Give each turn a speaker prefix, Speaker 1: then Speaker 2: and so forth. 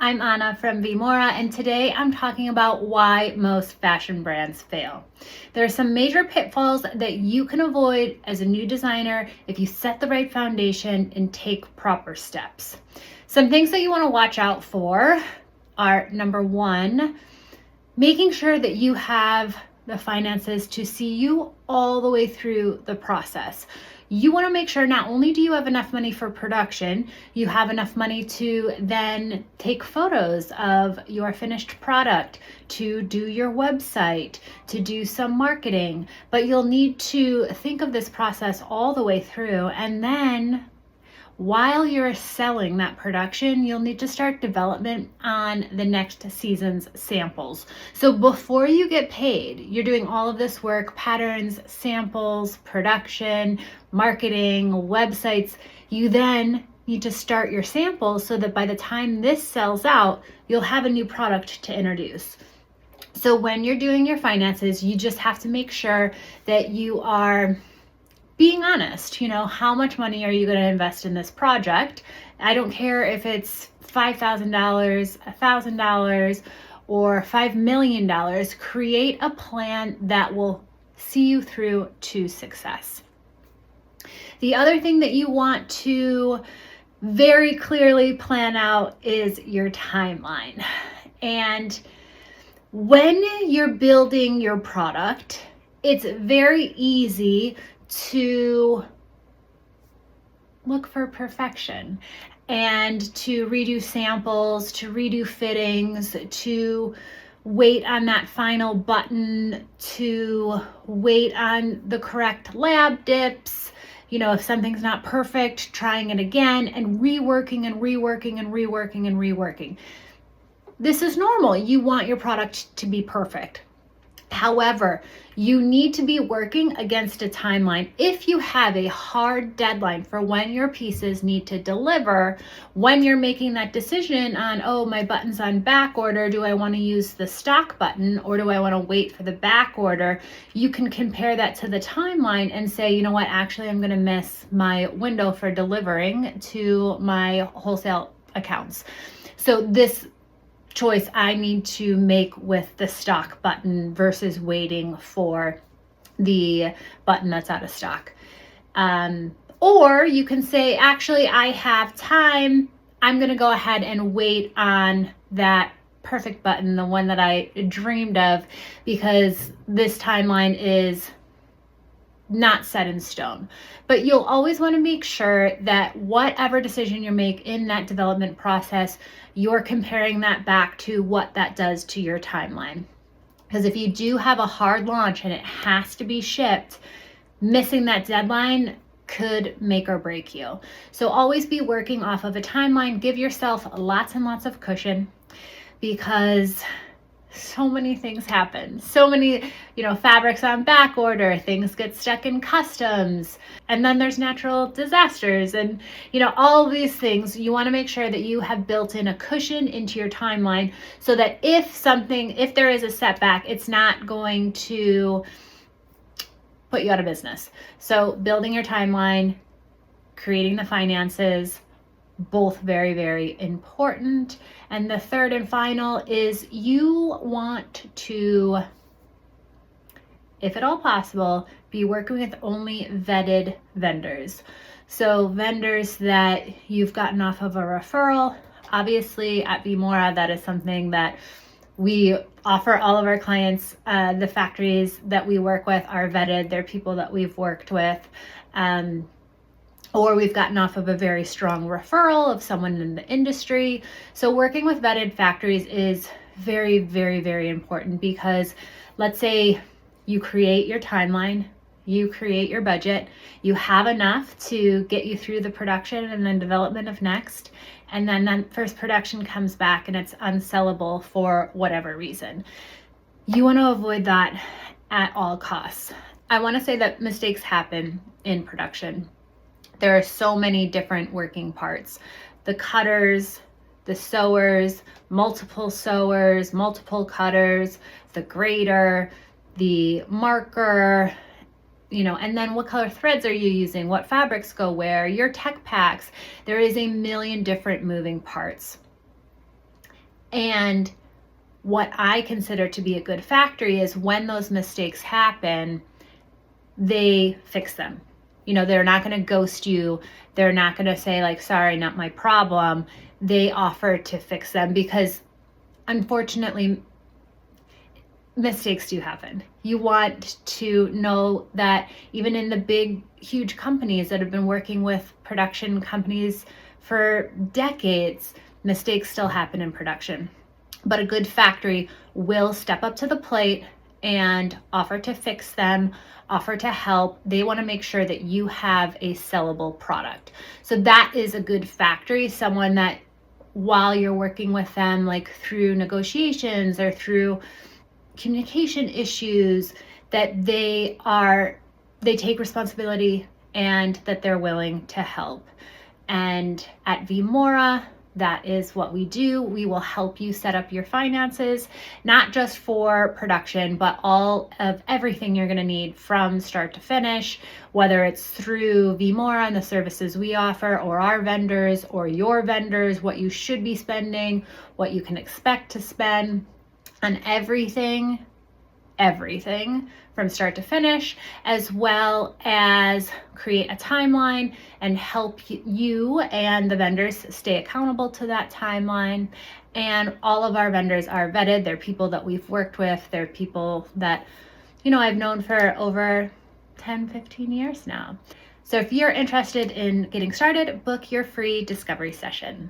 Speaker 1: I'm Anna from V.Mora, and today I'm talking about why most fashion brands fail. There are some major pitfalls that you can avoid as a new designer if you set the right foundation and take proper steps. Some things that you want to watch out for are, number one, making sure that you have the finances to see you all the way through the process. You want to make sure not only do you have enough money for production, you have enough money to then take photos of your finished product, to do your website, to do some marketing, but you'll need to think of this process all the way through. And then while you're selling that production, you'll need to start development on the next season's samples. So before you get paid, you're doing all of this work, patterns, samples, production, marketing, websites. You then need to start your samples so that by the time this sells out, you'll have a new product to introduce. So when you're doing your finances, you just have to make sure that you are being honest. How much money are you going to invest in this project? I don't care if it's $5,000, $1,000, or $5 million. Create a plan that will see you through to success. The other thing that you want to very clearly plan out is your timeline. And when you're building your product, it's very easy to look for perfection and to redo samples, to redo fittings, to wait on that final button, to wait on the correct lab dips. If something's not perfect, trying it again and reworking and reworking and reworking and reworking. This is normal. You want your product to be perfect. However, you need to be working against a timeline. If you have a hard deadline for when your pieces need to deliver, when you're making that decision on, my button's on back order, do I want to use the stock button or do I want to wait for the back order? You can compare that to the timeline and say, you know what, actually I'm going to miss my window for delivering to my wholesale accounts. So this choice I need to make with the stock button versus waiting for the button that's out of stock. Or you can say, actually, I have time. I'm going to go ahead and wait on that perfect button, the one that I dreamed of, because this timeline is not set in stone. But you'll always want to make sure that whatever decision you make in that development process, you're comparing that back to what that does to your timeline. Because if you do have a hard launch and it has to be shipped, missing that deadline could make or break you. So always be working off of a timeline. Give yourself lots and lots of cushion, because so many things happen. So many, fabrics on back order, things get stuck in customs, and then there's natural disasters and, all of these things. You want to make sure that you have built in a cushion into your timeline so that if there is a setback, it's not going to put you out of business. So building your timeline, creating the finances, both very, very important. And the third and final is you want to, if at all possible, be working with only vetted vendors. So vendors that you've gotten off of a referral. Obviously at V.Mora, that is something that we offer all of our clients. The factories that we work with are vetted. They're people that we've worked with. Or we've gotten off of a very strong referral of someone in the industry. So working with vetted factories is very, very, very important, because let's say you create your timeline, you create your budget, you have enough to get you through the production and then development of next, and then that first production comes back and it's unsellable for whatever reason. You want to avoid that at all costs. I want to say that mistakes happen in production. There are so many different working parts. The cutters, the sewers, multiple cutters, the grater, the marker, and then what color threads are you using? What fabrics go where? Your tech packs. There is a million different moving parts. And what I consider to be a good factory is when those mistakes happen, they fix them. They're not going to ghost you. They're not going to say like, sorry, not my problem. They offer to fix them because unfortunately, mistakes do happen. You want to know that even in the big, huge companies that have been working with production companies for decades, mistakes still happen in production. But a good factory will step up to the plate and offer to fix them, offer to help. They want to make sure that you have a sellable product. So that is a good factory, someone that while you're working with them, like through negotiations or through communication issues, that they take responsibility and that they're willing to help. And at V.Mora, that is what we do. We will help you set up your finances, not just for production, but all of everything you're going to need from start to finish, whether it's through V.Mora and the services we offer, or our vendors, or your vendors, what you should be spending, what you can expect to spend on everything from start to finish, as well as create a timeline and help you and the vendors stay accountable to that timeline. And all of our vendors are vetted. They're people that we've worked with. They're people that, I've known for over 10, 15 years now. So if you're interested in getting started, book your free discovery session.